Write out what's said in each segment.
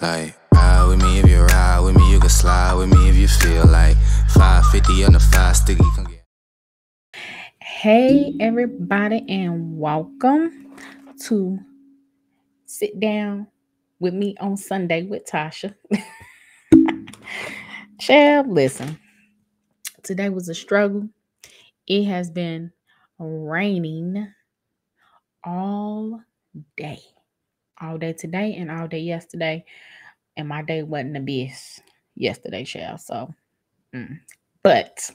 Like, ride with me if you ride with me, you can slide with me if you feel like 550 on the 5 sticky. Come get. Hey, everybody, and welcome to Sit Down with Me on Sunday with Tasha. Child, listen, today was a struggle. It has been raining all day, all day today, and all day yesterday. And my day wasn't the best yesterday, child. But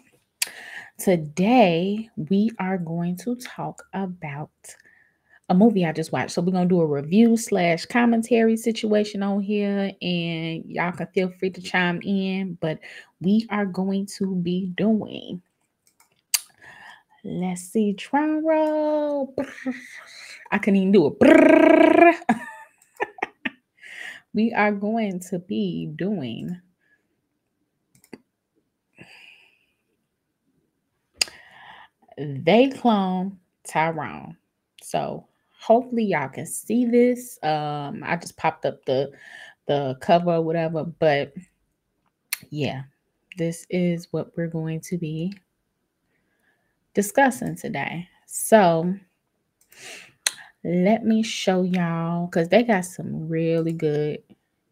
today we are going to talk about a movie I just watched. So we're gonna do a review / commentary situation on here, and y'all can feel free to chime in. But we are going to be doing. Let's see, drum roll. I couldn't even do it. We are going to be doing They Cloned Tyrone. So hopefully y'all can see this. I just popped up the cover or whatever, but yeah, this is what we're going to be discussing today. So let me show y'all, because they got some really good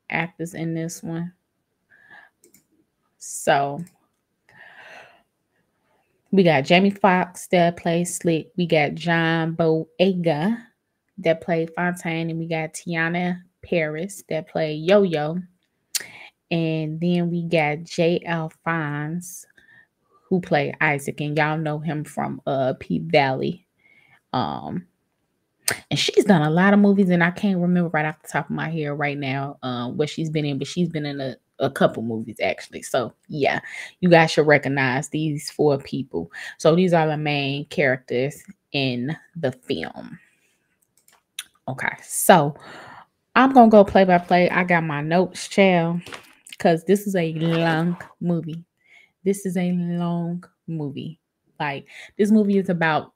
actors in this one. So we got Jamie Foxx that plays Slick. We got John Boyega that played Fontaine, and we got Teyonah Parris that played Yo-Yo. And then we got J.L. Fons who played Isaac, and y'all know him from P Valley. And she's done a lot of movies, and I can't remember right off the top of my head right now what she's been in, but she's been in a couple movies actually. So yeah, you guys should recognize these 4 people. So these are the main characters in the film. Okay, so I'm gonna go play by play. I got my notes, child, because this is a long movie. This is a long movie. Like, this movie is about,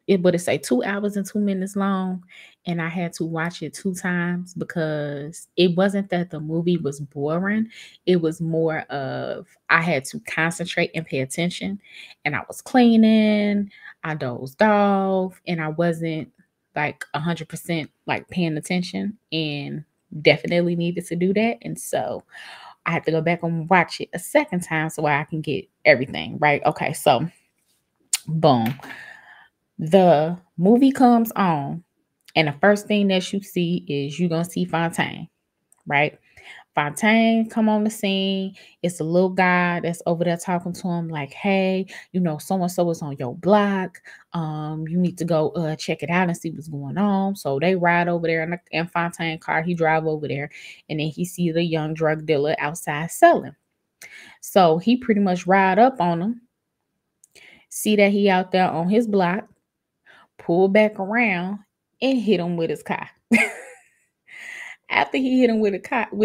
it would say 2 hours and 2 minutes long, and I had to watch it 2 times because it wasn't that the movie was boring. It was more of I had to concentrate and pay attention, and I was cleaning, I dozed off, and I wasn't like 100% like paying attention, and definitely needed to do that. And so I have to go back and watch it a second time so I can get everything right. Okay, so boom. The movie comes on, and the first thing that you see is you're gonna see Fontaine, right? Fontaine come on the scene. It's a little guy that's over there talking to him like, hey, so and so is on your block. You need to go check it out and see what's going on. So they ride over there in Fontaine car. He drive over there, and then he sees a young drug dealer outside selling. So he pretty much ride up on him, see that he out there on his block, pull back around and hit him with his car. After he hit him with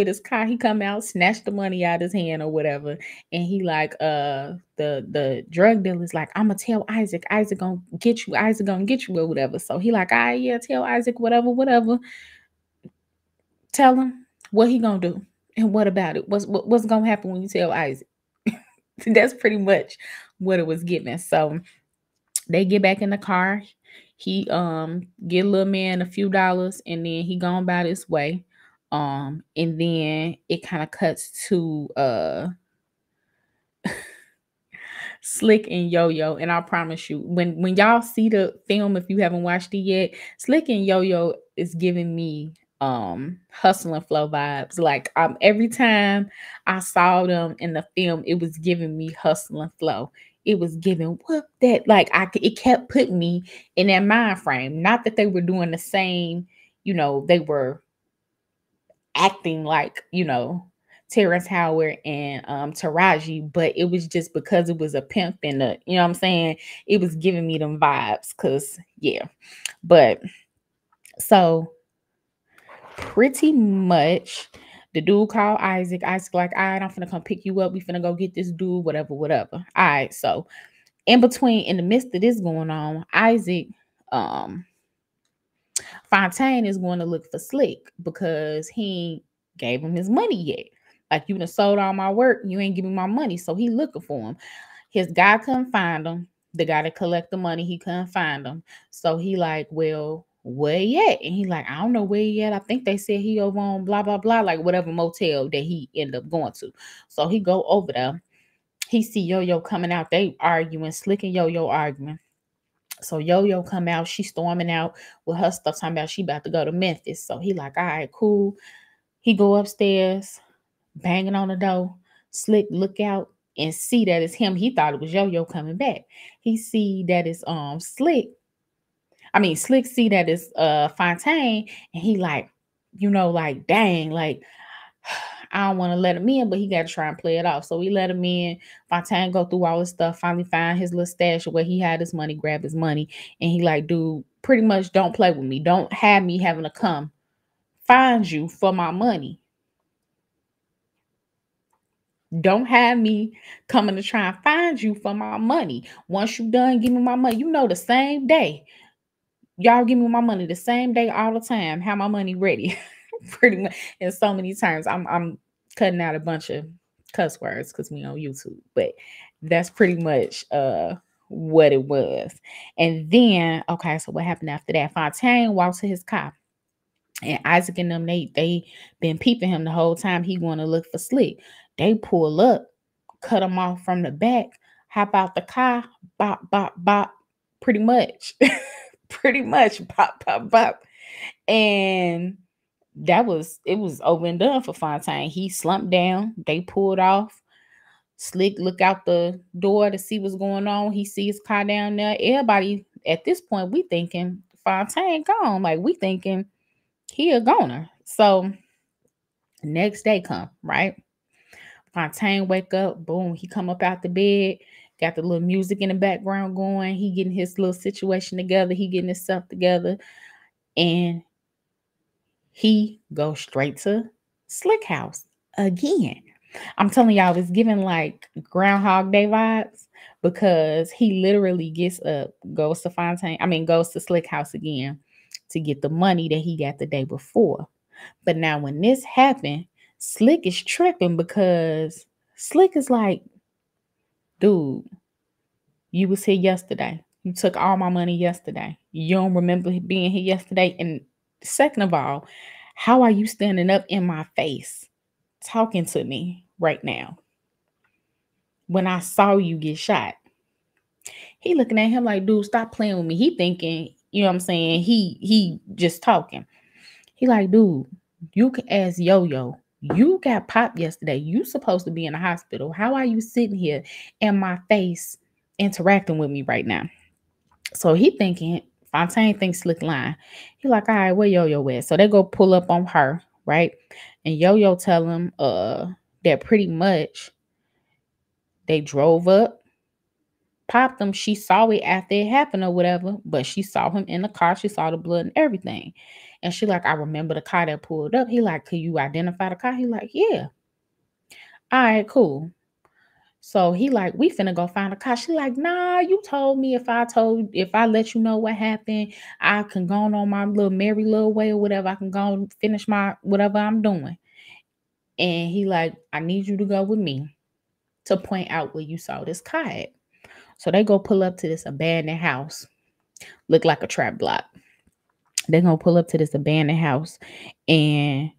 his car, he come out, snatch the money out his hand or whatever, and he like the drug dealer's like, I'm gonna tell Isaac gonna get you, or whatever. So he like, yeah, tell Isaac whatever. Tell him what he gonna do and what about it. What's gonna happen when you tell Isaac? That's pretty much what it was given. So they get back in the car. He get little man a few dollars, and then he gone about his way. And then it kind of cuts to Slick and Yo-Yo. And I promise you, when y'all see the film, if you haven't watched it yet, Slick and Yo-Yo is giving me Hustle and Flow vibes. Like, every time I saw them in the film, it was giving me Hustle and Flow. It was giving what that, like, it kept putting me in that mind frame. Not that they were doing the same, they were acting like, Terrence Howard and Taraji, but it was just because it was a pimp and you know what I'm saying? It was giving me them vibes, cause yeah. But so pretty much the dude called Isaac. Isaac like, all right, I'm finna come pick you up. We finna go get this dude, whatever. All right, so in the midst of this going on, Isaac, Fontaine is going to look for Slick because he gave him his money yet. Like, you done sold all my work, you ain't giving me my money. So he looking for him. His guy couldn't find him. The guy to collect the money, he couldn't find him. So he like, well, where he at? And he like, I don't know where he at. I think they said he over on blah, blah, blah, like whatever motel that he ended up going to. So he go over there. He see Yo-Yo coming out. They arguing, Slick and Yo-Yo arguing. So Yo-Yo come out. She storming out with her stuff, talking about she about to go to Memphis. So he like, all right, cool. He go upstairs, banging on the door. Slick look out and see that it's him. He thought it was Yo-Yo coming back. He see that it's Slick. Slick see that it's Fontaine, and he like, like, dang, like, I don't want to let him in, but he got to try and play it off. So we let him in. Fontaine go through all his stuff, finally find his little stash where he had his money, grab his money, and he like, dude, pretty much don't play with me. Don't have me having to come find you for my money. Don't have me coming to try and find you for my money. Once you done, give me my money. The same day. Y'all give me my money the same day all the time. Have my money ready. Pretty much in so many terms. I'm cutting out a bunch of cuss words because we on YouTube. But that's pretty much what it was. And then, okay, so what happened after that? Fontaine walks to his car. And Isaac and them, they been peeping him the whole time. He want to look for Slick. They pull up, cut him off from the back, hop out the car, bop, bop, bop. Pretty much. Pretty much bop, bop, bop. And it was over and done for Fontaine. He slumped down. They pulled off. Slick look out the door to see what's going on. He sees his car down there. Everybody at this point, we thinking Fontaine gone. Like, we thinking he a goner. So next day come, right? Fontaine wake up, boom, he come up out the bed, got the little music in the background going. He getting his little situation together. He getting himself together. And he goes straight to Slick house again. I'm telling y'all, it's giving like Groundhog Day vibes because he literally gets up, goes to Slick house again to get the money that he got the day before. But now when this happened, Slick is tripping because Slick is like, dude, you was here yesterday. You took all my money yesterday. You don't remember being here yesterday. And second of all, how are you standing up in my face talking to me right now when I saw you get shot? He looking at him like, dude, stop playing with me. He thinking, you know what I'm saying? He just talking. He like, dude, you can ask Yo-Yo. You got popped yesterday. You supposed to be in the hospital. How are you sitting here in my face interacting with me right now? So he thinking, Fontaine thinks Slick lying. He like, all right, where Yo-Yo at? So they go pull up on her, right? And Yo-Yo tell him that pretty much they drove up, popped them. She saw it after it happened or whatever, but she saw him in the car. She saw the blood and everything. And she like, I remember the car that pulled up. He like, could you identify the car? He like, yeah. All right, cool. So he like, we finna go find a car. She like, nah, you told me if I let you know what happened, I can go on my little merry little way or whatever. I can go and finish my whatever I'm doing. And he like, I need you to go with me to point out where you saw this car at. So they go pull up to this abandoned house. Look like a trap block. They're gonna pull up to this abandoned house. And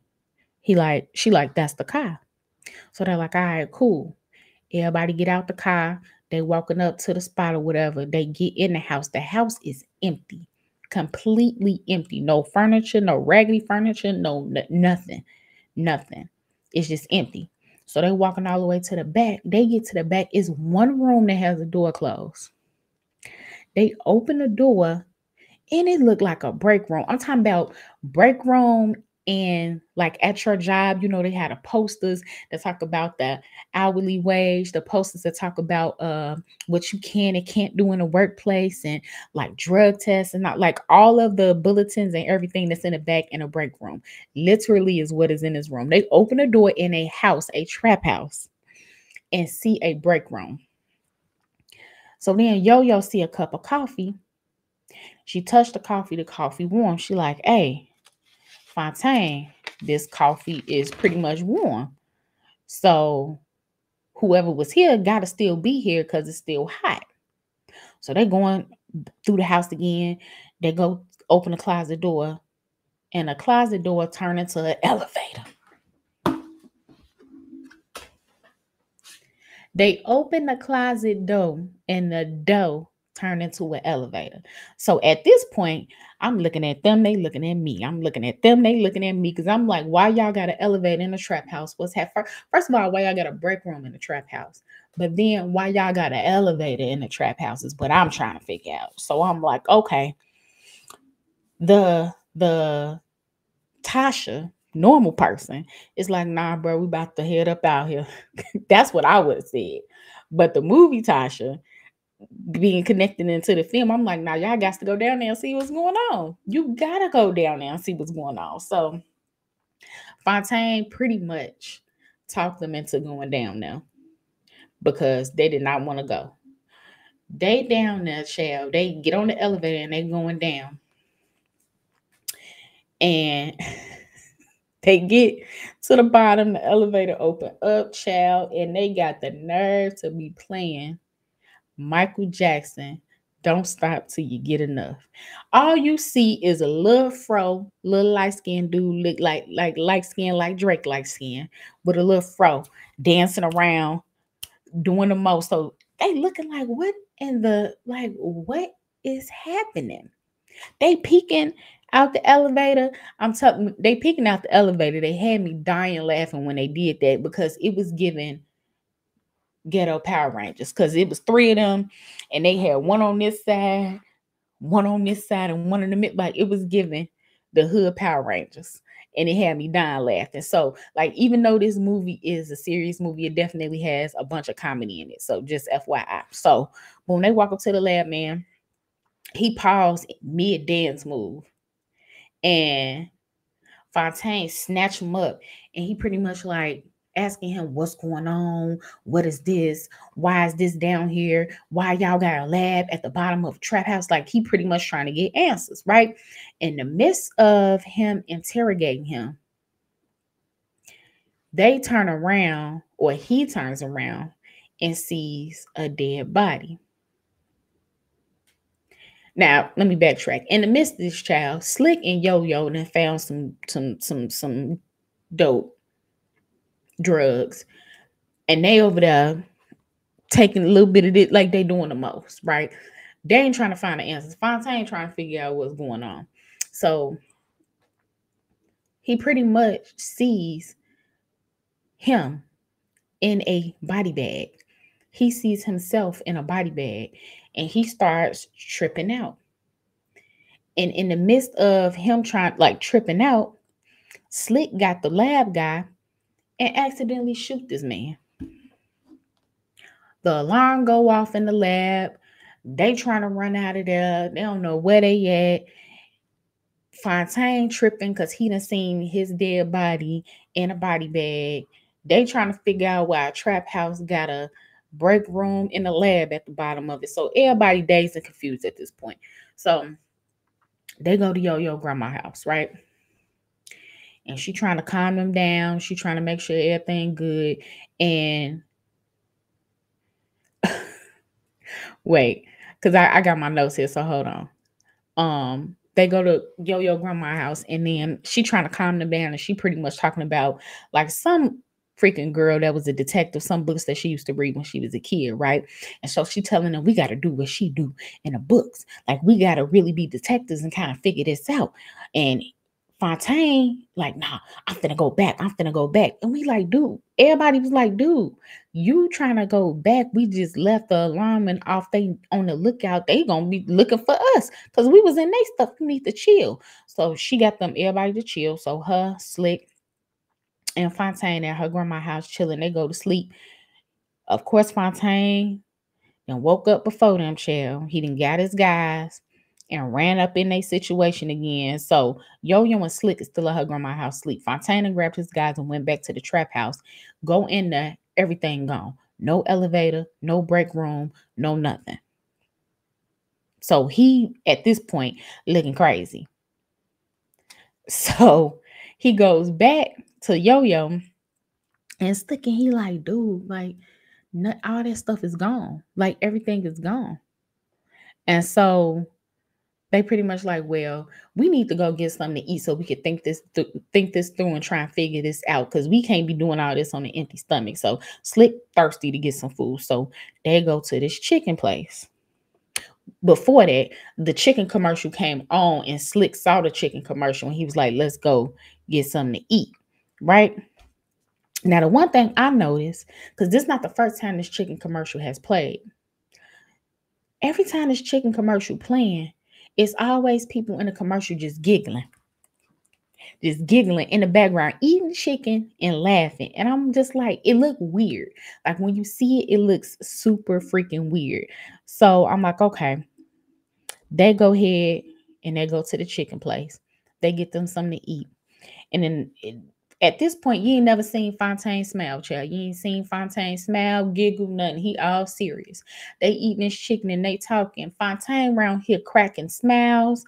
she like, that's the car. So they're like, all right, cool. Everybody get out the car. They walking up to the spot or whatever. They get in the house. The house is empty. Completely empty. No furniture, no raggedy furniture, no nothing. Nothing. It's just empty. So they walking all the way to the back. They get to the back. It's one room that has a door closed. They open the door and it looked like a break room. I'm talking about break room. And like at your job, they had the posters that talk about the hourly wage, the posters that talk about what you can and can't do in the workplace, and like drug tests, and not like all of the bulletins and everything that's in the back in a break room. Literally is what is in this room. They open a door in a house, a trap house, and see a break room. So then Yo-Yo see a cup of coffee. She touched the coffee warm. She like, hey, Fontaine, this coffee is pretty much warm. So whoever was here got to still be here because it's still hot. So they going through the house again. They go open the closet door, and the closet door turn into an elevator. They open the closet door, and the door turned into an elevator. So at this point, I'm looking at them, they looking at me. I'm looking at them, they looking at me, because I'm like, why y'all got an elevator in a trap house? What's happening? First of all, why y'all got a break room in the trap house? But then why y'all got an elevator in the trap house is what I'm trying to figure out. So I'm like, okay, the Tasha, normal person, is like, nah, bro, we about to head up out here. That's what I would have said. But the movie Tasha, being connected into the film, I'm like, nah, y'all got to go down there and see what's going on. You gotta go down there and see what's going on. So Fontaine pretty much talked them into going down there because they did not want to go. They down there, child. They get on the elevator and they going down. And they get to the bottom, the elevator open up, child, and they got the nerve to be playing Michael Jackson, Don't Stop Till You Get Enough. All you see is a little fro, little light-skinned dude, look like light skin, like Drake light skin, with a little fro, dancing around, doing the most. So they looking like, what is happening? They peeking out the elevator. They peeking out the elevator. They had me dying laughing when they did that because it was giving Ghetto Power Rangers, because it was 3 of them and they had one on this side, one on this side, and one in the middle. Like, it was giving the hood Power Rangers, and it had me dying laughing. So, like, even though this movie is a serious movie, it definitely has a bunch of comedy in it. So just FYI. So when they walk up to the lab, man, he paused mid dance move, and Fontaine snatched him up, and he pretty much like asking him, what's going on? What is this? Why is this down here? Why y'all got a lab at the bottom of a trap house? Like, he pretty much trying to get answers, right? In the midst of him interrogating him, they turn around, or he turns around and sees a dead body. Now, let me backtrack. In the midst of this, child, Slick and Yo-Yo then found some dope drugs, and they over there taking a little bit of it, like they doing the most, right? They ain't trying to find the answers. Fontaine trying to figure out what's going on. So he pretty much sees him in a body bag. He sees himself in a body bag, and he starts tripping out. And in the midst of him tripping out, Slick got the lab guy and accidentally shoot this man. The alarm go off in the lab. They trying to run out of there. They don't know where they at. Fontaine tripping because he done seen his dead body in a body bag. They trying to figure out why a trap house got a break room in the lab at the bottom of it. So everybody dazed and confused at this point. So they go to Yo-Yo grandma house, right? And she trying to calm them down. She trying to make sure everything good. And wait, because I got my notes here, so hold on. They go to Yo-Yo grandma house, and then she trying to calm them down, and she pretty much talking about like some freaking girl that was a detective, some books that she used to read when she was a kid, right? And so she telling them, we got to do what she do in the books. Like, we got to really be detectives and kind of figure this out. And Fontaine, like, nah, I'm finna go back. And we like, dude, everybody was like, dude, you trying to go back. We just left the alarm and off. They on the lookout. They gonna be looking for us because we was in their stuff. We need to chill. So she got them everybody to chill. So her, Slick, and Fontaine at her grandma's house chilling. They go to sleep. Of course, Fontaine then woke up before them, child. He done got his guys and ran up in their situation again. So Yo-Yo and Slick is still at her grandma's house sleep. Fontaine grabbed his guys and went back to the trap house. Go in there, everything gone. No elevator, no break room, no nothing. So he, at this point, looking crazy. So he goes back to Yo-Yo and Slick, and he like, dude, like, all that stuff is gone. Like, everything is gone. And so they pretty much like, well, we need to go get something to eat so we could think this through and try and figure this out, because we can't be doing all this on an empty stomach. So Slick thirsty to get some food. So they go to this chicken place. Before that, the chicken commercial came on, and Slick saw the chicken commercial, and he was like, let's go get something to eat. Right? Now, the one thing I noticed, because this is not the first time this chicken commercial has played. Every time this chicken commercial playing, it's always people in the commercial just giggling in the background, eating chicken and laughing. And I'm just like, it looked weird. Like, when you see it, it looks super freaking weird. So I'm like, okay, they go ahead and they go to the chicken place. They get them something to eat. And then at this point, you ain't never seen Fontaine smile, child. You ain't seen Fontaine smile, giggle, nothing. He all serious. They eating this chicken and they talking. Fontaine around here cracking smiles,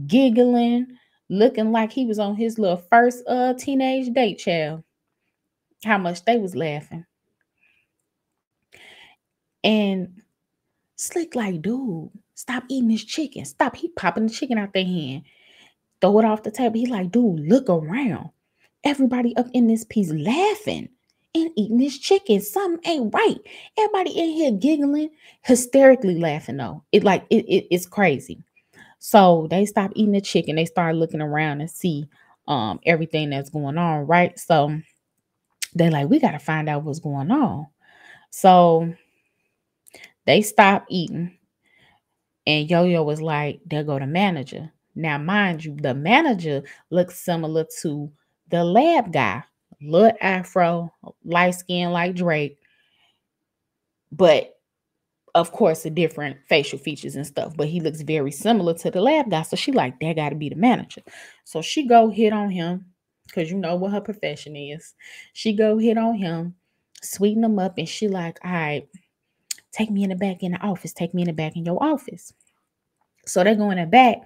giggling, looking like he was on his little first teenage date, child. How much they was laughing. And Slick like, dude, stop eating this chicken. Stop. He popping the chicken out their hand. Throw it off the table. He like, dude, look around. Everybody up in this piece laughing and eating this chicken. Something ain't right. Everybody in here giggling, hysterically laughing though. It's crazy. So they stop eating the chicken. They start looking around and see everything that's going on, right? So they're like, we got to find out what's going on. So they stop eating. And Yo-Yo was like, there go the manager. Now, mind you, the manager looks similar to the lab guy. Little afro, light skin like Drake. But, of course, a different facial features and stuff. But he looks very similar to the lab guy. So she like, that got to be the manager. So she go hit on him, because you know what her profession is. She go hit on him, sweeten him up, and she like, all right, take me in the back in the office. Take me in the back in your office. So they go in the back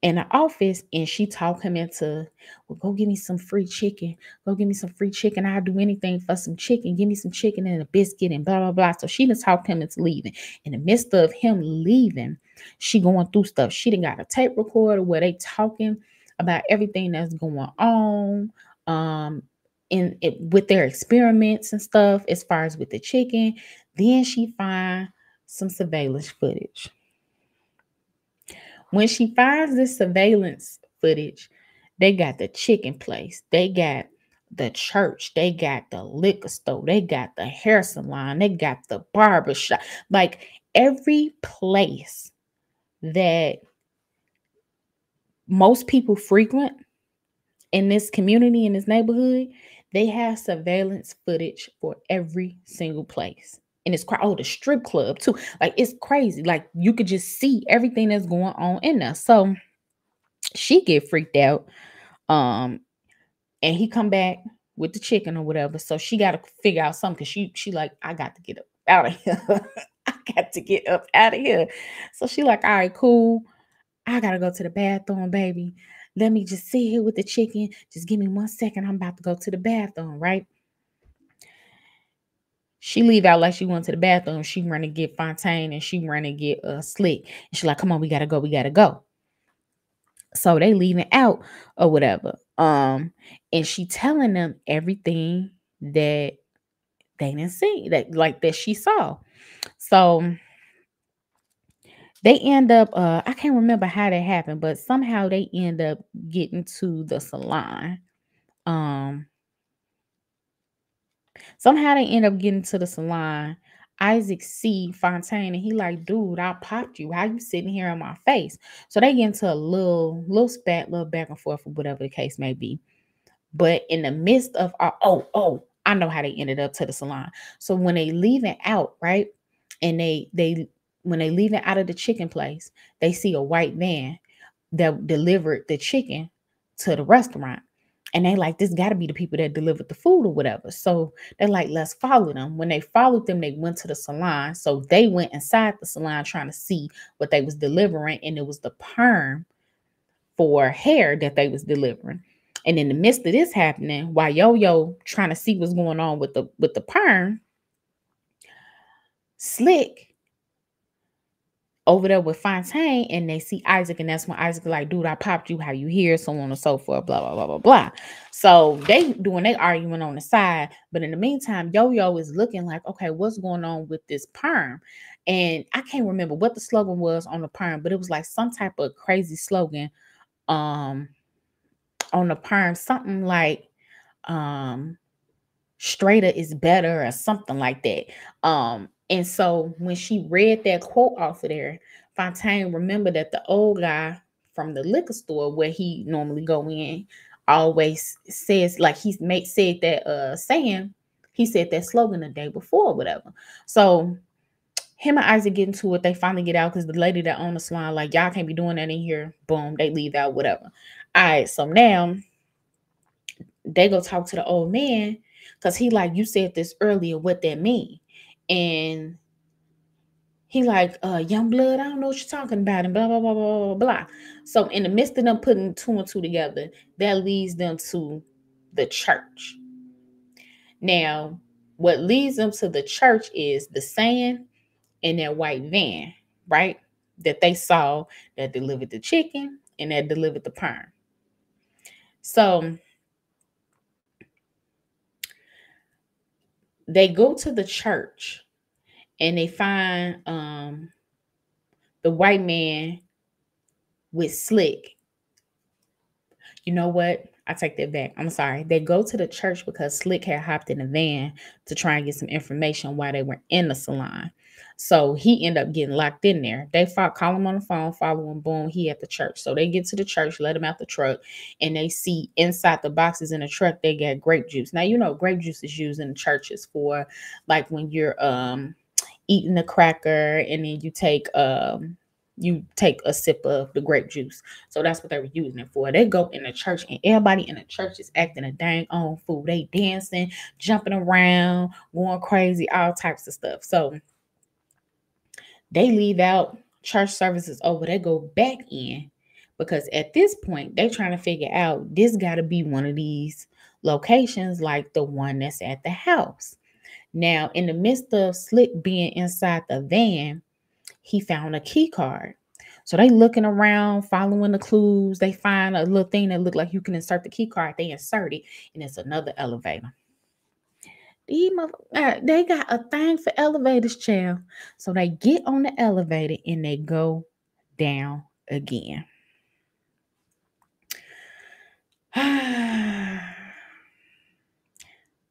in the office, and she talk him into, well, go give me some free chicken. Go give me some free chicken. I'll do anything for some chicken. Give me some chicken and a biscuit and blah, blah, blah. So she done talked him into leaving. In the midst of him leaving, she going through stuff. She done got a tape recorder where they talking about everything that's going on with their experiments and stuff as far as with the chicken. Then she find some surveillance footage. When she finds this surveillance footage, they got the chicken place, they got the church, they got the liquor store, they got the hair salon, they got the barbershop. Like, every place that most people frequent in this community, in this neighborhood, they have surveillance footage for every single place. And it's the strip club too. Like, it's crazy. Like, you could just see everything that's going on in there. So she get freaked out. And he come back with the chicken or whatever. So she got to figure out something, because she like, I got to get up out of here. I got to get up out of here. So she like, all right, cool. I got to go to the bathroom, baby. Let me just sit here with the chicken. Just give me 1 second. I'm about to go to the bathroom, right? She leave out like she went to the bathroom. She run to get Fontaine, and she run to get Slick. And she like, come on, we gotta go. We gotta go. So they leaving out or whatever. And she telling them everything that they didn't see, that she saw. So they end up, I can't remember how that happened, but somehow they end up getting to the salon. Somehow they end up getting to the salon. Isaac see Fontaine, and he like, dude, I popped you. How you sitting here in my face? So they get into a little spat, little back and forth, or whatever the case may be. But in the midst of I know how they ended up to the salon. So when they leaving out, right, and when they leaving out of the chicken place, they see a white van that delivered the chicken to the restaurant. And they like, this got to be the people that delivered the food or whatever. So they're like, let's follow them. When they followed them, they went to the salon. So they went inside the salon trying to see what they was delivering. And it was the perm for hair that they was delivering. And in the midst of this happening, while Yo-Yo trying to see what's going on with the perm, Slick over there with Fontaine, and they see Isaac, and that's when Isaac like, dude, I popped you, how you here, so on and so forth, blah blah blah blah blah. So they doing their argument on the side, but in the meantime, Yo-Yo is looking like, okay, what's going on with this perm? And I can't remember what the slogan was on the perm, but it was like some type of crazy slogan um on the perm, something like um straighter is better or something like that. And so when she read that quote off of there, Fontaine remembered that the old guy from the liquor store where he normally go in always says, like, said that saying, he said that slogan the day before, whatever. So him and Isaac get into it. They finally get out because the lady that owned the salon, like, y'all can't be doing that in here. Boom, they leave out, whatever. All right, so now they go talk to the old man because he like, you said this earlier, what that mean? And he like, young blood, I don't know what you're talking about, and blah blah blah blah blah blah. So in the midst of them putting two and two together, that leads them to the church. Now, what leads them to the church is the saying in that white van, right? That they saw that delivered the chicken and that delivered the perm. So they go to the church and they find the white man with Slick. You know what? I take that back. I'm sorry. They go to the church because Slick had hopped in the van to try and get some information while they were in the salon. So he ended up getting locked in there. They call him on the phone, follow him, boom, he at the church. So they get to the church, let him out the truck, and they see inside the boxes in the truck, they got grape juice. Now, you know, grape juice is used in the churches for like when you're eating a cracker and then you take a sip of the grape juice. So that's what they were using it for. They go in the church and everybody in the church is acting a dang on fool. They dancing, jumping around, going crazy, all types of stuff. So they leave out, church services over. They go back in because at this point they trying to figure out this got to be one of these locations like the one that's at the house. Now, in the midst of Slick being inside the van, he found a key card. So they looking around, following the clues. They find a little thing that look like you can insert the key card. They insert it, and it's another elevator. They got a thing for elevators, child. So they get on the elevator and they go down again.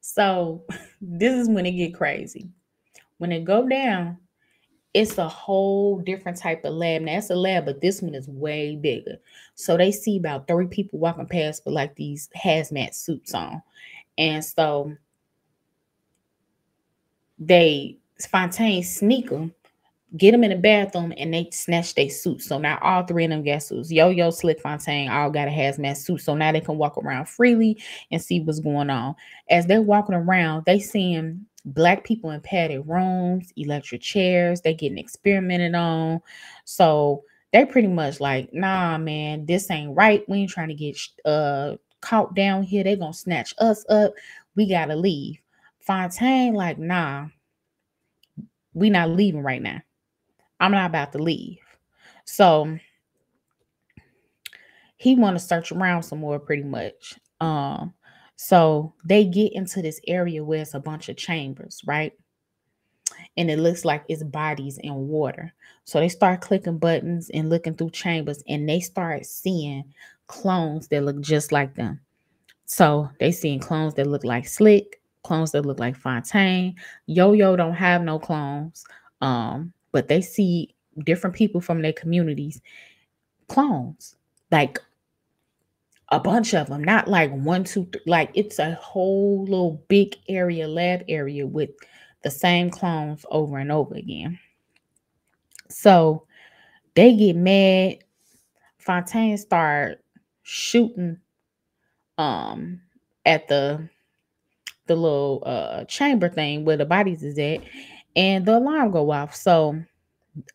So this is when it get crazy. When they go down, it's a whole different type of lab. Now, it's a lab, but this one is way bigger. So they see about 30 people walking past with like these hazmat suits on. And so Fontaine sneak them, get them in the bathroom, and they snatch their suits. So now all three of them got suits. Yo-Yo, Slick, Fontaine all got a hazmat suit. So now they can walk around freely and see what's going on. As they're walking around, they seeing Black people in padded rooms, electric chairs. They getting experimented on. So they pretty much like, nah, man, this ain't right. We ain't trying to get caught down here. They gonna snatch us up. We gotta leave. Fontaine like, nah, we not leaving right now. I'm not about to leave. So he want to search around some more pretty much. So they get into this area where it's a bunch of chambers, right? And it looks like it's bodies in water. So they start clicking buttons and looking through chambers, and they start seeing clones that look just like them. So they seeing clones that look like Slick, clones that look like Fontaine. Yo-Yo don't have no clones. But they see different people from their communities, clones, like a bunch of them, not like one, two, three, like it's a whole little big area, lab area with the same clones over and over again. So they get mad. Fontaine start shooting at the little chamber thing where the bodies is at, and the alarm go off. So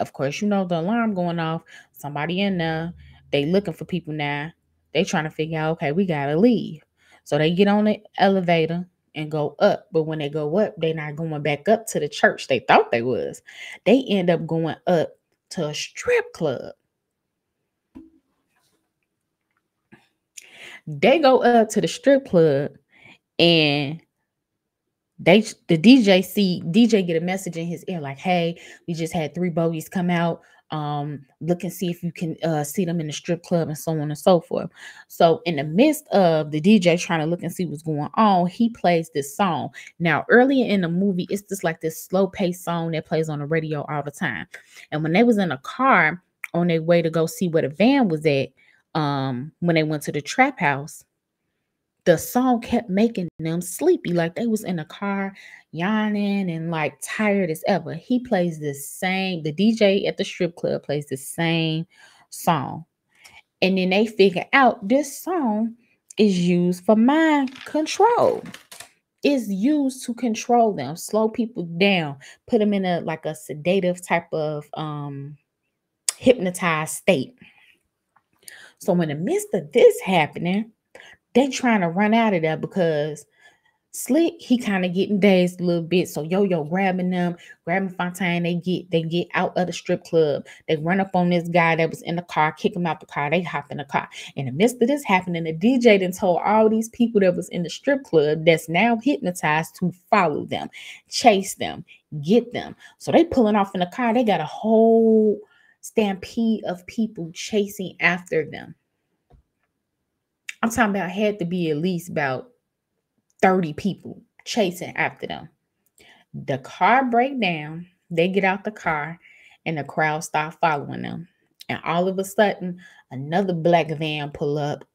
of course, you know, the alarm going off, somebody in there, they looking for people now. They trying to figure out, okay, we gotta leave. So they get on the elevator and go up. But when they go up, they not going back up to the church they thought they was. They end up going up to a strip club. They go up to the strip club and the DJ get a message in his ear like, hey, we just had 3 bogeys come out. Look and see if you can see them in the strip club and so on and so forth. So in the midst of the DJ trying to look and see what's going on, he plays this song. Now earlier in the movie, it's just like this slow paced song that plays on the radio all the time. And when they was in a car on their way to go see where the van was at, when they went to the trap house, the song kept making them sleepy, like they was in a car yawning and like tired as ever. The DJ at the strip club plays the same song. And then they figure out this song is used for mind control. It's used to control them, slow people down, put them in a sedative type of hypnotized state. So in the midst of this happening, they trying to run out of there because Slick, he kind of getting dazed a little bit. So Yo-Yo grabbing Fontaine. They get out of the strip club. They run up on this guy that was in the car, kick him out the car. They hop in the car. In the midst of this happening, the DJ then told all these people that was in the strip club that's now hypnotized to follow them, chase them, get them. So they pulling off in the car. They got a whole stampede of people chasing after them. I'm talking about had to be at least about 30 people chasing after them. The car break down. They get out the car and the crowd start following them. And all of a sudden, another black van pull up.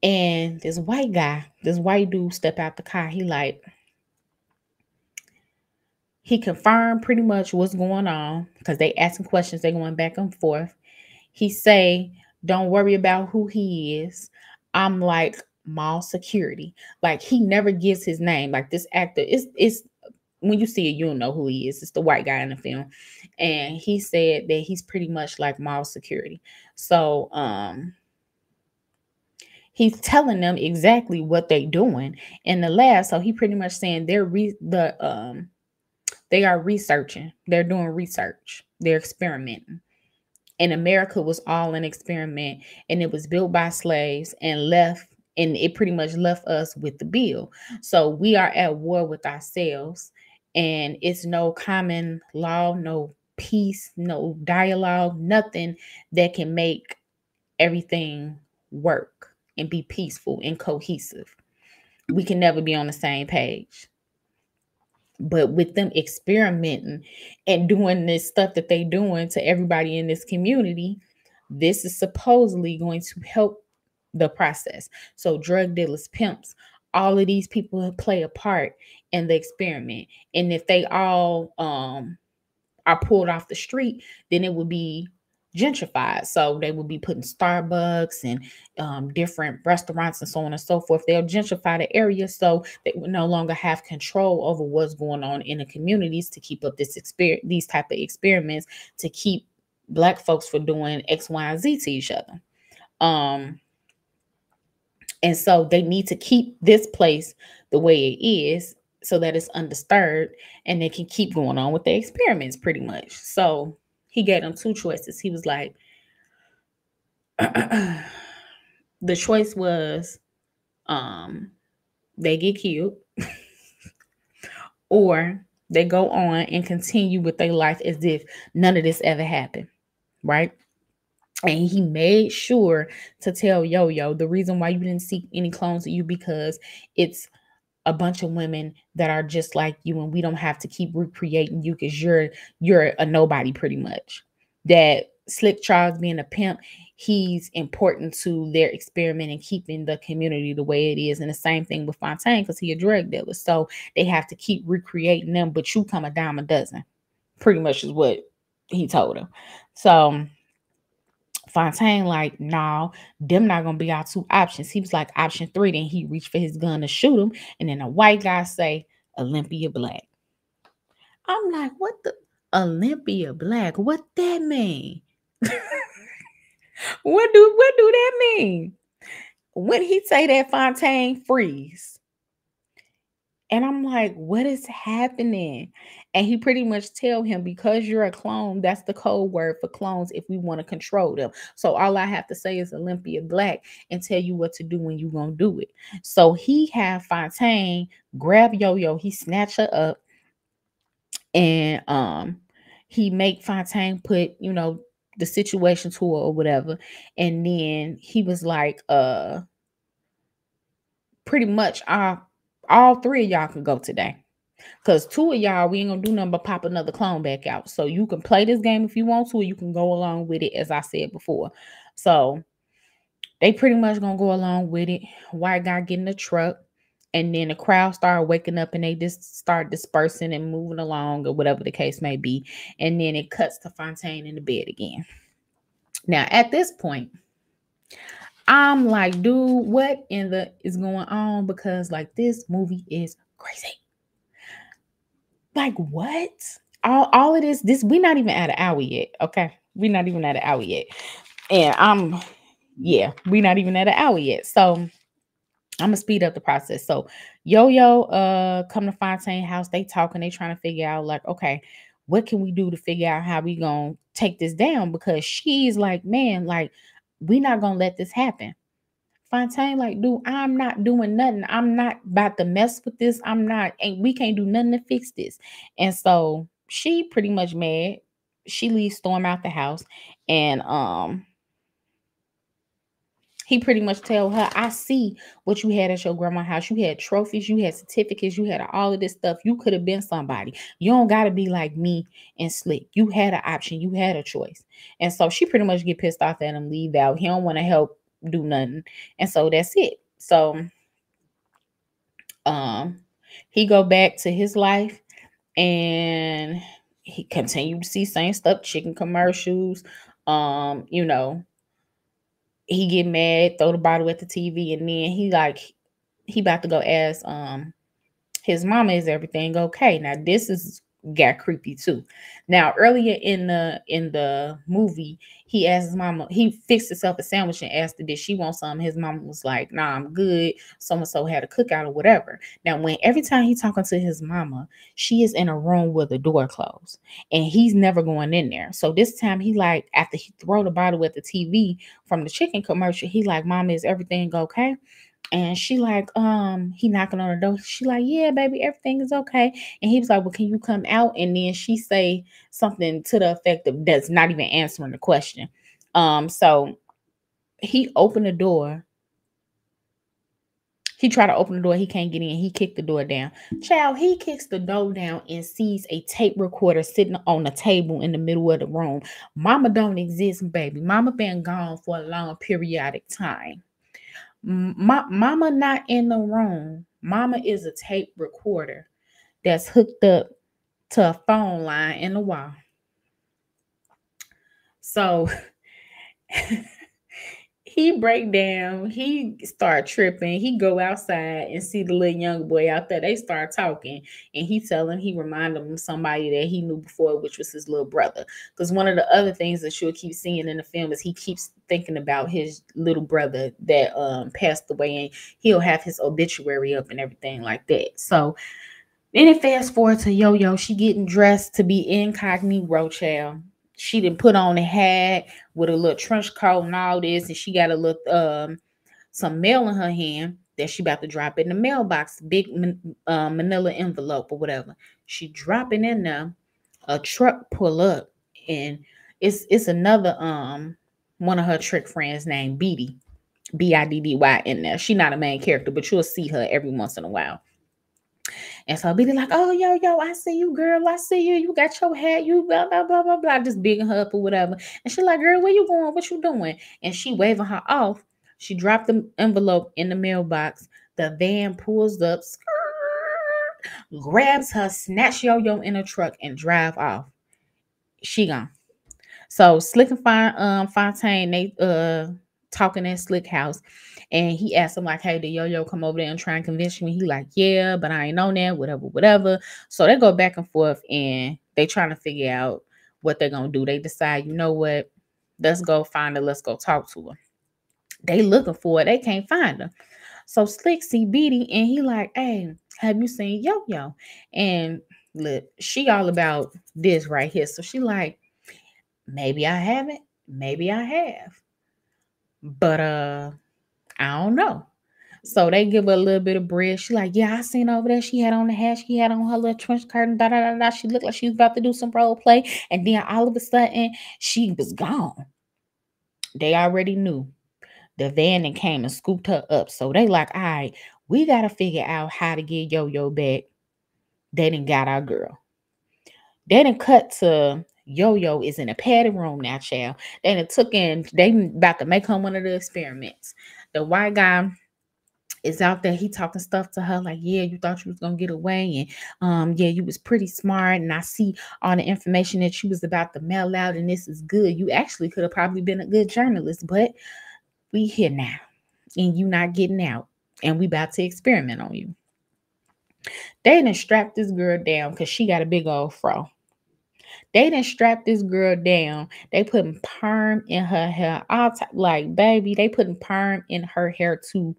And this white dude step out the car. He confirmed pretty much what's going on because they asking questions. They going back and forth. He say, don't worry about who he is. I'm like mall security. Like he never gives his name. Like this actor is when you see it, you'll know who he is. It's the white guy in the film. And he said that he's pretty much like mall security. So he's telling them exactly what they doing in the lab. So he pretty much saying they are researching. They're doing research. They're experimenting. And America was all an experiment, and it was built by slaves and it pretty much left us with the bill. So we are at war with ourselves, and it's no common law, no peace, no dialogue, nothing that can make everything work and be peaceful and cohesive. We can never be on the same page. But with them experimenting and doing this stuff that they doing to everybody in this community, this is supposedly going to help the process. So drug dealers, pimps, all of these people play a part in the experiment. And if they all are pulled off the street, then it would be gentrified. So they will be putting Starbucks and different restaurants and so on and so forth. They'll gentrify the area so they will no longer have control over what's going on in the communities to keep up these type of experiments to keep Black folks from doing X, Y, and Z to each other. And so they need to keep this place the way it is so that it's undisturbed and they can keep going on with their experiments pretty much. So he gave them 2 choices. He was like, the choice was they get killed or they go on and continue with their life as if none of this ever happened, right? And he made sure to tell Yo-Yo the reason why you didn't see any clones of you because it's a bunch of women that are just like you and we don't have to keep recreating you because you're a nobody pretty much. That Slick Charles being a pimp, he's important to their experiment and keeping the community the way it is. And the same thing with Fontaine because he a drug dealer. So they have to keep recreating them, but you come a dime a dozen. Pretty much is what he told him. So Fontaine like, no, them not gonna be our 2 options. He was like option 3. Then he reached for his gun to shoot him. And then a white guy say, Olympia Black. I'm like, what the Olympia Black? What that mean? What do that mean? When he say that Fontaine freeze, and I'm like, what is happening? And he pretty much tell him, because you're a clone, that's the code word for clones if we want to control them. So all I have to say is Olympia Black and tell you what to do when you gonna do it. So he had Fontaine grab Yo-Yo, he snatch her up, and he make Fontaine put, the situation to her or whatever. And then he was like, pretty much all three of y'all can go today. Because two of y'all, we ain't gonna do nothing but pop another clone back out. So you can play this game if you want to, or you can go along with it, as I said before. So they pretty much gonna go along with it. White guy get in the truck, and then the crowd started waking up and they just start dispersing and moving along, or whatever the case may be. And then it cuts to Fontaine in the bed again. Now at this point, I'm like, dude, what in the is going on? Because like this movie is crazy. Like what? All of this we not even at an hour yet. Okay. We're not even at an hour yet. And we're not even at an hour yet. So I'm gonna speed up the process. So Yo-Yo come to Fontaine house. They talking, they trying to figure out like, okay, what can we do to figure out how we gonna take this down? Because she's like, man, like, we not gonna let this happen. Fontaine, like, dude, I'm not doing nothing. I'm not about to mess with this. We can't do nothing to fix this. And so she pretty much mad. She leaves Storm out the house. And he pretty much tell her, I see what you had at your grandma's house. You had trophies, you had certificates, you had all of this stuff. You could have been somebody. You don't gotta be like me and Slick. You had an option, you had a choice. And so she pretty much get pissed off at him, leave out. He don't want to help do nothing. And so that's it. So he go back to his life, and he continued to see same stuff, chicken commercials. He get mad, throw the bottle at the TV, and then he about to go ask his mama, is everything okay? Now this is got creepy too. Now earlier in the movie, he asked his mama, he fixed himself a sandwich and asked her, did she want some? His mama was like, nah, I'm good. So and so had a cookout or whatever. Now when every time he talking to his mama, she is in a room with the door closed, and he's never going in there. So this time he like, after he throw the bottle at the TV from the chicken commercial, he like, mama, is everything okay? And she like, he knocking on her door. She like, yeah, baby, everything is okay. And he was like, well, can you come out? And then she say something to the effect of that's not even answering the question. So he opened the door. He tried to open the door. He can't get in. He kicked the door down. Child, he kicks the door down and sees a tape recorder sitting on the table in the middle of the room. Mama don't exist, baby. Mama been gone for a long periodic time. Mama not in the room. Mama is a tape recorder that's hooked up to a phone line in the wall. So he break down, he start tripping. He go outside and see the little young boy out there. They start talking, and he telling, he reminded him of somebody that he knew before, which was his little brother. Because one of the other things that you'll keep seeing in the film is he keeps thinking about his little brother that passed away, and he'll have his obituary up and everything like that. So then it fast forward to Yo-Yo. She getting dressed to be incognito, child. She didn't put on a hat with a little trench coat and all this, and she got a little some mail in her hand that she about to drop in the mailbox, big manila envelope or whatever. She dropping in there. A truck pull up, and it's another one of her trick friends named Beatty, Biddy in there. She not a main character, but you'll see her every once in a while. And so Billy like, oh, yo, I see you, girl. I see you. You got your hat. You blah, blah, blah, blah, blah. Just bigging her up or whatever. And she like, girl, where you going? What you doing? And she waving her off. She dropped the envelope in the mailbox. The van pulls up, grabs her, snatch Yo-Yo in a truck, and drive off. She gone. So Slick and Fontaine, they talking at Slick house. And he asked him like, hey, did Yo-Yo come over there and try and convince you? And he like, yeah, but I ain't on that, whatever. So they go back and forth, and they trying to figure out what they're going to do. They decide, you know what? Let's go find her. Let's go talk to her. They looking for her. They can't find her. So Slick see Beatty and he like, hey, have you seen Yo-Yo? And look, she all about this right here. So she like, maybe I haven't, maybe I have. But I don't know. So they give her a little bit of bread. She like, yeah, I seen over there. She had on the hat. She had on her little trench curtain. Da da da da. She looked like she was about to do some role play, and then all of a sudden she was gone. They already knew. The van and came and scooped her up. So they like, all right, we gotta figure out how to get Yo-Yo back. They didn't got our girl. They didn't cut to Yo-Yo is in a padded room now, child. They done took in. They about to make her one of the experiments. The white guy is out there. He talking stuff to her like, yeah, you thought you was gonna get away, and yeah, you was pretty smart, and I see all the information that you was about to mail out, and this is good. You actually could have probably been a good journalist, but we here now, and you not getting out, and we about to experiment on you. They done strapped this girl down because she got a big old fro. They done strapped this girl down. They putting perm in her hair. Like, baby, they putting perm in her hair to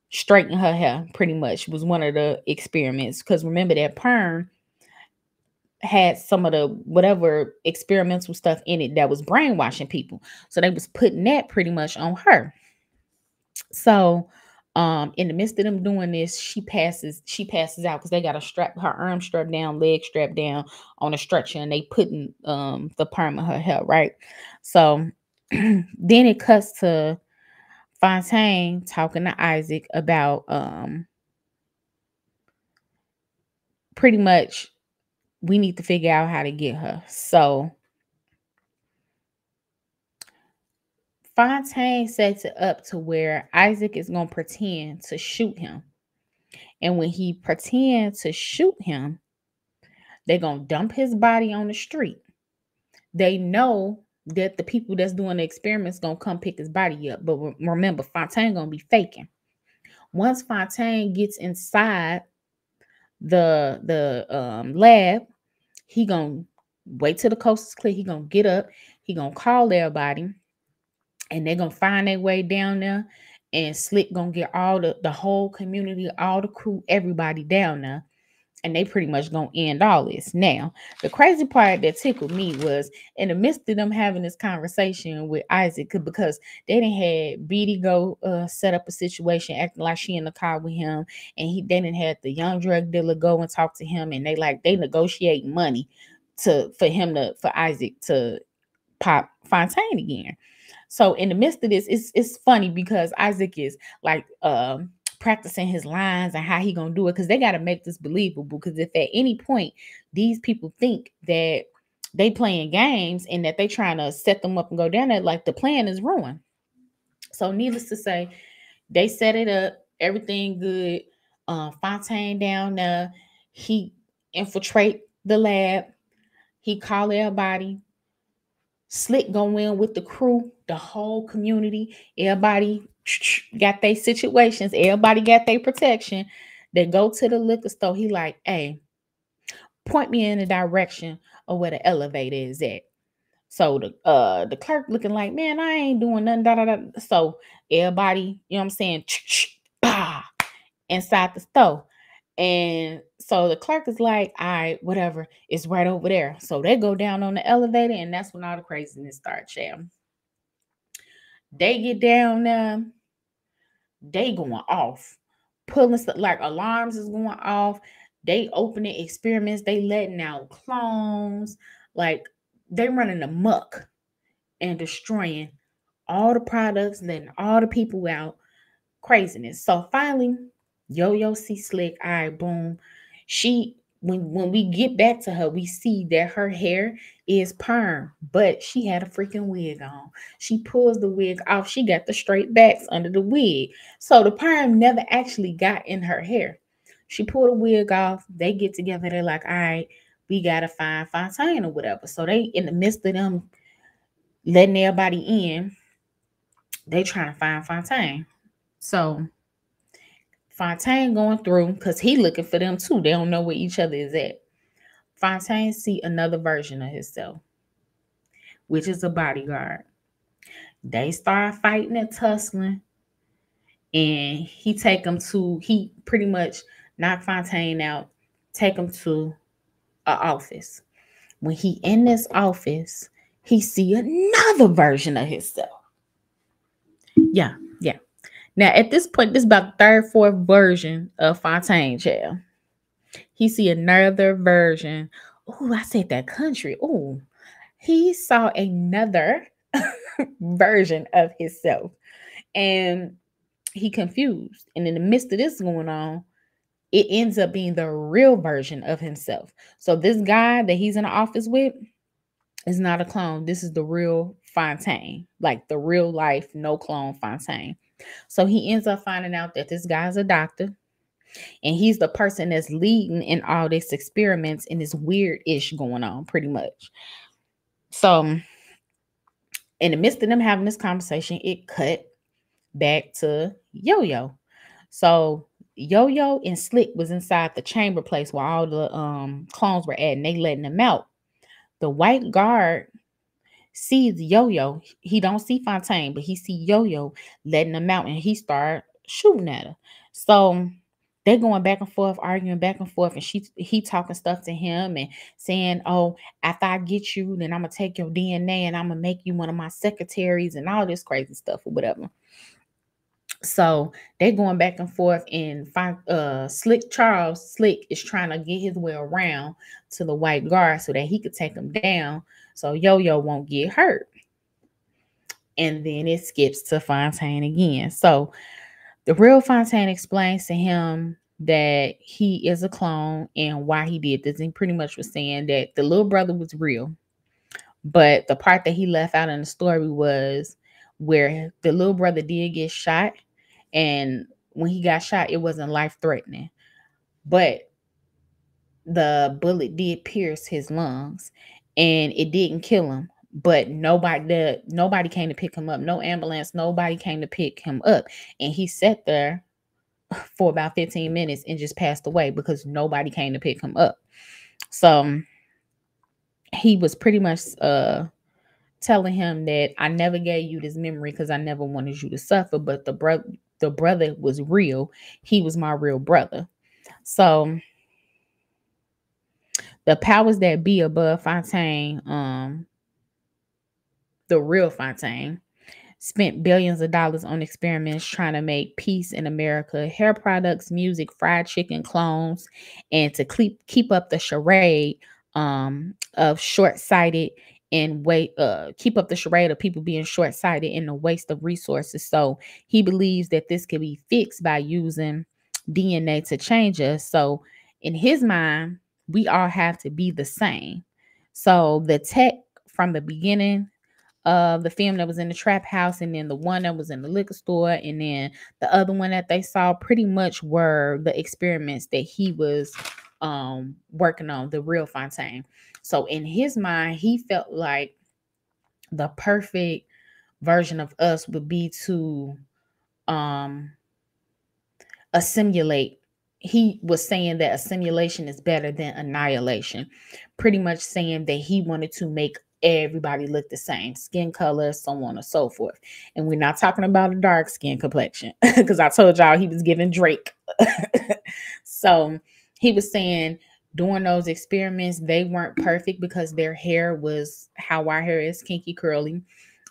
straighten her hair, pretty much, was one of the experiments. Because remember that perm had some of the whatever experimental stuff in it that was brainwashing people. So they was putting that pretty much on her. So in the midst of them doing this, she passes out because they got her arm strapped down, leg strapped down on a stretcher, and they putting the perm in her hair, right? So then it cuts to Fontaine talking to Isaac about pretty much we need to figure out how to get her. So Fontaine sets it up to where Isaac is going to pretend to shoot him. And when he pretends to shoot him, they're going to dump his body on the street. They know that the people that's doing the experiments going to come pick his body up. But remember, Fontaine going to be faking. Once Fontaine gets inside the lab, he going to wait till the coast is clear. He going to get up. He going to call everybody. And they're going to find their way down there. And Slick going to get all the whole community, all the crew, everybody down there. And they pretty much going to end all this. Now, the crazy part that tickled me was in the midst of them having this conversation with Isaac, because they didn't have Beatty go set up a situation acting like she in the car with him. And they didn't have the young drug dealer go and talk to him. And they negotiate money for Isaac to pop Fontaine again. So in the midst of this, it's funny because Isaac is like practicing his lines and how he gonna do it, because they got to make this believable. Because if at any point these people think that they playing games and that they trying to set them up and go down there, like, the plan is ruined. So needless to say, they set it up, everything good. Fontaine down there, he infiltrate the lab, he call everybody. Slick go in with the crew, the whole community. Everybody got their situations. Everybody got their protection. They go to the liquor store. He like, hey, point me in the direction of where the elevator is at. So the clerk looking like, man, I ain't doing nothing. Da, da, da. So everybody, you know what I'm saying, bah, inside the store. And so the clerk is like, all right, whatever, it's right over there. So they go down on the elevator, and that's when all the craziness starts, Sham. They get down there, they going off, pulling stuff, like alarms is going off. They opening experiments, they letting out clones, like they running amok and destroying all the products, letting all the people out. Craziness. So finally, Yo-Yo see Slick. All right, boom. When we get back to her, we see that her hair is perm, but she had a freaking wig on. She pulls the wig off. She got the straight backs under the wig. So the perm never actually got in her hair. She pulled the wig off. They get together. They're like, all right, we got to find Fontaine or whatever. So they, in the midst of them letting everybody in, they trying to find Fontaine. So Fontaine going through, because he looking for them too. They don't know where each other is at. Fontaine see another version of himself, which is a bodyguard. They start fighting and tussling, and he pretty much knock Fontaine out, take him to an office. When he in this office, he see another version of himself. Yeah, yeah. Now at this point, this is about the third, fourth version of Fontaine, child. He see another version. Oh, I said that country. Oh, he saw another version of himself, and he confused. And in the midst of this going on, it ends up being the real version of himself. So this guy that he's in the office with is not a clone. This is the real Fontaine, like the real life, no clone Fontaine. So he ends up finding out that this guy's a doctor, and he's the person that's leading in all these experiments and this weird ish going on, pretty much. So in the midst of them having this conversation, it cut back to Yo-Yo. So Yo-Yo and Slick was inside the chamber place where all the clones were at, and they letting them out. The white guard sees Yo-Yo. He don't see Fontaine, but he see Yo-Yo letting them out, and he start shooting at her. So they're going back and forth, arguing back and forth, and he talking stuff to him and saying, "Oh, after I get you, then I'm gonna take your DNA and I'm gonna make you one of my secretaries," and all this crazy stuff or whatever. So they're going back and forth, and Charles Slick is trying to get his way around to the white guard so that he could take him down so Yo-Yo won't get hurt. And then it skips to Fontaine again. So the real Fontaine explains to him that he is a clone and why he did this. And pretty much was saying that the little brother was real, but the part that he left out in the story was where the little brother did get shot. And when he got shot, it wasn't life-threatening, but the bullet did pierce his lungs, and it didn't kill him. But nobody came to pick him up. No ambulance, nobody came to pick him up, and he sat there for about 15 minutes and just passed away because nobody came to pick him up. So he was pretty much telling him that I never gave you this memory because I never wanted you to suffer, but the brother was real. He was my real brother. So the powers that be above Fontaine, the real Fontaine, spent billions of dollars on experiments trying to make peace in America, hair products, music, fried chicken, clones, and to keep up the charade of short-sighted and keep up the charade of people being short-sighted and the waste of resources. So he believes that this can be fixed by using DNA to change us. So in his mind, we all have to be the same. So the tech from the beginning of the film that was in the trap house, and then the one that was in the liquor store, and then the other one that they saw, pretty much were the experiments that he was working on, the real Fontaine. So in his mind, he felt like the perfect version of us would be to assimilate. He was saying that assimilation is better than annihilation, pretty much saying that he wanted to make everybody look the same, skin color, so on and so forth. And we're not talking about a dark skin complexion because I told y'all he was giving Drake. So he was saying during those experiments, they weren't perfect because their hair was how our hair is, kinky, curly.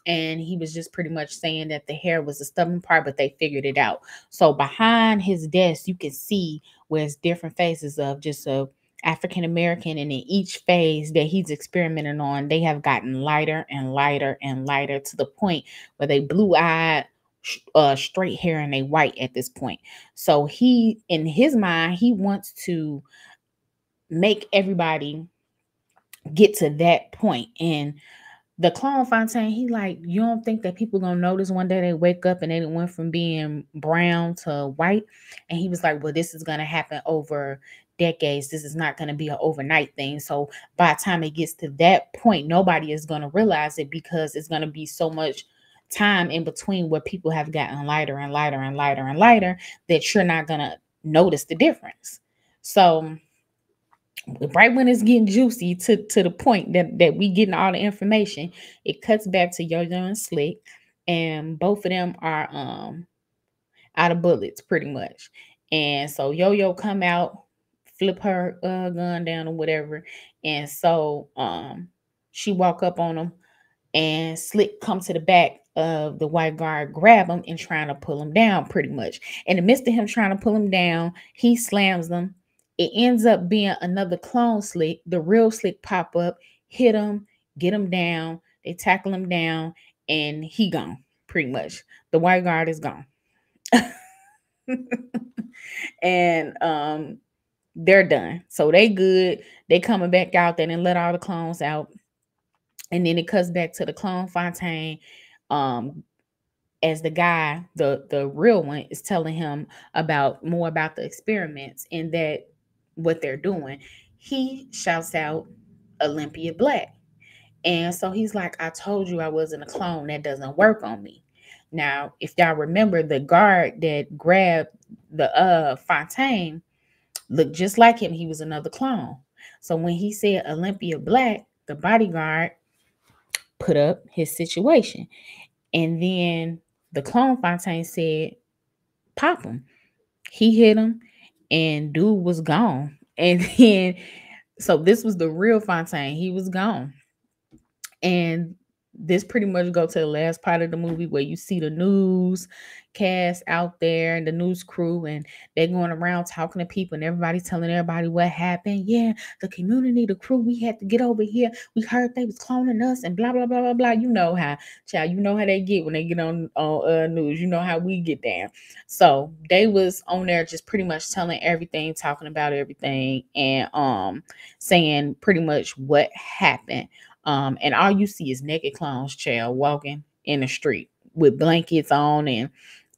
And he was just pretty much saying that the hair was the stubborn part, but they figured it out. So behind his desk, you can see where it's different phases of just a African American, and in each phase that he's experimenting on, they have gotten lighter and lighter and lighter to the point where they blue-eyed, straight hair, and they white at this point. So he, in his mind, he wants to make everybody get to that point. And the clone Fontaine, he like, you don't think that people gonna notice one day they wake up and they went from being brown to white? And he was like, well, this is gonna happen over decades. This is not gonna be an overnight thing. So by the time it gets to that point, nobody is gonna realize it because it's gonna be so much time in between where people have gotten lighter and lighter and lighter and lighter that you're not gonna notice the difference. So right when it's getting juicy to the point that we getting all the information, it cuts back to Yo-Yo and Slick. and both of them are out of bullets pretty much. And so Yo-Yo come out, flip her gun down or whatever, and so she walk up on him, and Slick come to the back of the white guard, grab him and trying to pull him down pretty much. In the midst of him trying to pull him down, he slams them. It ends up being another clone Slick. The real Slick pop up, hit him, get him down. They tackle him down, and he gone pretty much. The white guard is gone. And they're done. So they good. They coming back out there and let all the clones out. And then it cuts back to the clone Fontaine, as the guy, the real one, is telling him more about the experiments and that what they're doing. He shouts out Olympia Black. And so he's like, I told you I wasn't a clone. That doesn't work on me. Now, if y'all remember, the guard that grabbed the Fontaine looked just like him. He was another clone. So when he said Olympia Black, the bodyguard put up his situation. And then the clone Fontaine said, pop him. He hit him, and dude was gone. And then, so this was the real Fontaine. He was gone. And this pretty much go to the last part of the movie where you see the news cast out there and the news crew, and they're going around talking to people, and everybody's telling everybody what happened. Yeah, the community, the crew, we had to get over here. We heard they was cloning us and blah, blah, blah, blah, blah. You know how, child, you know how they get when they get on news. You know how we get down. So they was on there just pretty much telling everything, talking about everything, and saying pretty much what happened. And all you see is naked clowns, child, walking in the street with blankets on, and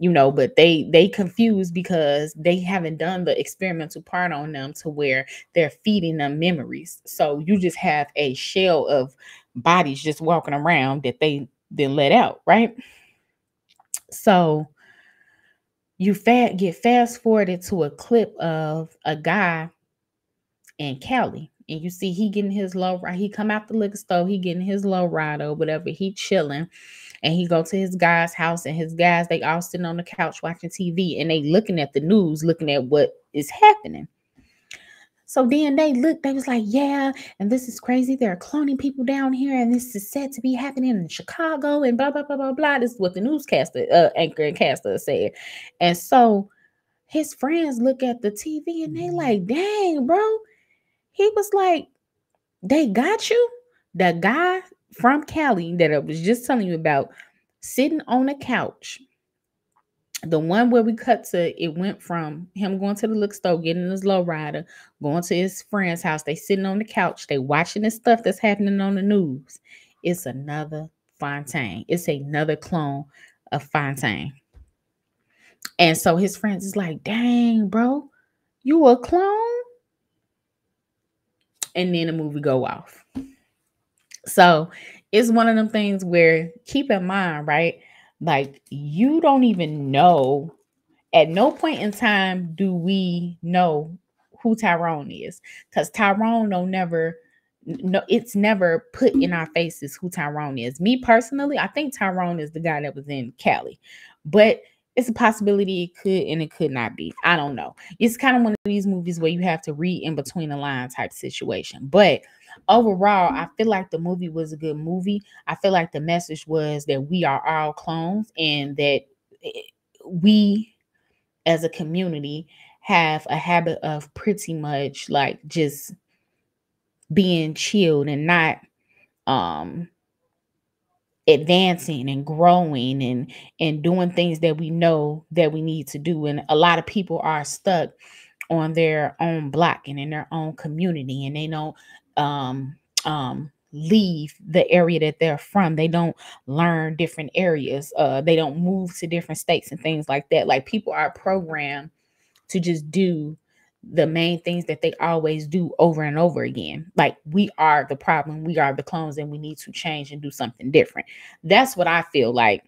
but they confused because they haven't done the experimental part on them to where they're feeding them memories. So you just have a shell of bodies just walking around that they then let out, right? So you get fast forwarded to a clip of a guy in Cali. And you see he getting his low ride. He come out the liquor store. He getting his low ride or whatever. He chilling. And he go to his guy's house. And his guys, they all sitting on the couch watching TV. And they looking at the news, looking at what is happening. So then they was like, yeah, and this is crazy. They're cloning people down here. And this is said to be happening in Chicago and blah, blah, blah, blah, blah. This is what the newscaster, anchor and caster said. And so his friends look at the TV and they like, dang, bro. He was like, they got you? The guy from Cali that I was just telling you about, sitting on a couch. The one where we cut to, it went from him going to the liquor store, getting his lowrider, going to his friend's house. They sitting on the couch. They watching the stuff that's happening on the news. It's another Fontaine. It's another clone of Fontaine. And so his friends is like, dang, bro, you a clone? And then the movie go off. So it's one of them things where, keep in mind, right? Like, you don't even know, at no point in time do we know who Tyrone is, because Tyrone it's never put in our faces who Tyrone is. Me personally, I think Tyrone is the guy that was in Cali, but it's a possibility it could and it could not be. I don't know. It's kind of one of these movies where you have to read in between the line type situation. But overall, I feel like the movie was a good movie. I feel like the message was that we are all clones, and that we as a community have a habit of pretty much like just being chilled and not advancing and growing and doing things that we know that we need to do. And a lot of people are stuck on their own block and in their own community, and they don't leave the area that they're from. They don't learn different areas. They don't move to different states and things like that. Like, people are programmed to just do the main things that they always do over and over again. Like, we are the problem, we are the clones, and we need to change and do something different. That's what I feel like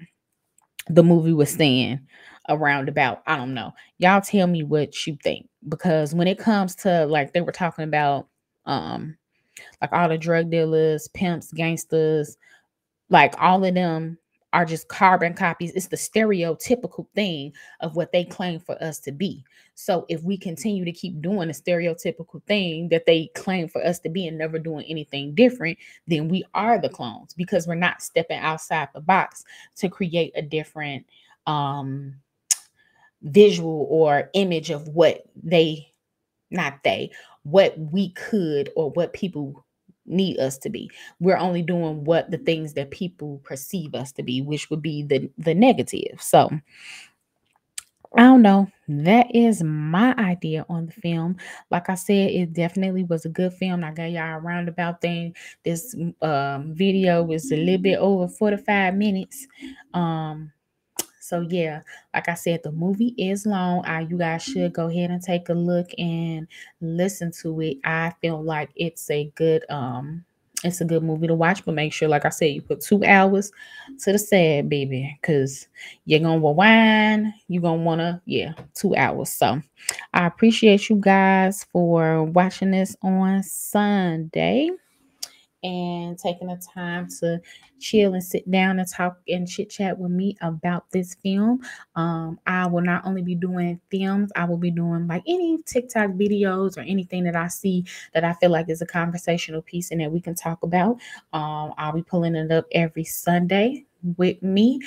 the movie was saying around about. I don't know. Y'all tell me what you think, because when it comes to, like, they were talking about like all the drug dealers, pimps, gangsters, like all of them are just carbon copies. It's the stereotypical thing of what they claim for us to be. So if we continue to keep doing the stereotypical thing that they claim for us to be and never doing anything different, then we are the clones, because we're not stepping outside the box to create a different visual or image of what what we could, or what people need us to be. We're only doing what the things that people perceive us to be, which would be the negative. So I don't know. That is my idea on the film. Like I said, it definitely was a good film. I gave y'all a roundabout thing. This video was a little bit over 45 minutes. So yeah, like I said, the movie is long. You guys should go ahead and take a look and listen to it. I feel like it's a good movie to watch, but make sure, like I said, you put 2 hours to the side, baby, because you're gonna rewind. You're gonna wanna, 2 hours. So I appreciate you guys for watching this on Sunday and taking the time to chill and sit down and talk and chit chat with me about this film. I will not only be doing films, I will be doing like any TikTok videos or anything that I see that I feel like is a conversational piece and that we can talk about. I'll be pulling it up every Sunday with me.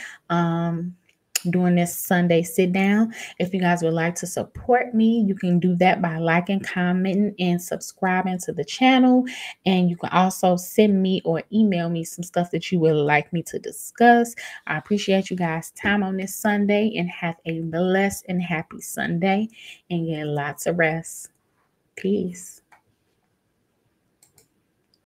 During this Sunday sit down. If you guys would like to support me, you can do that by liking, commenting, and subscribing to the channel. And you can also send me or email me some stuff that you would like me to discuss. I appreciate you guys' time on this Sunday, and have a blessed and happy Sunday, and get lots of rest. Peace.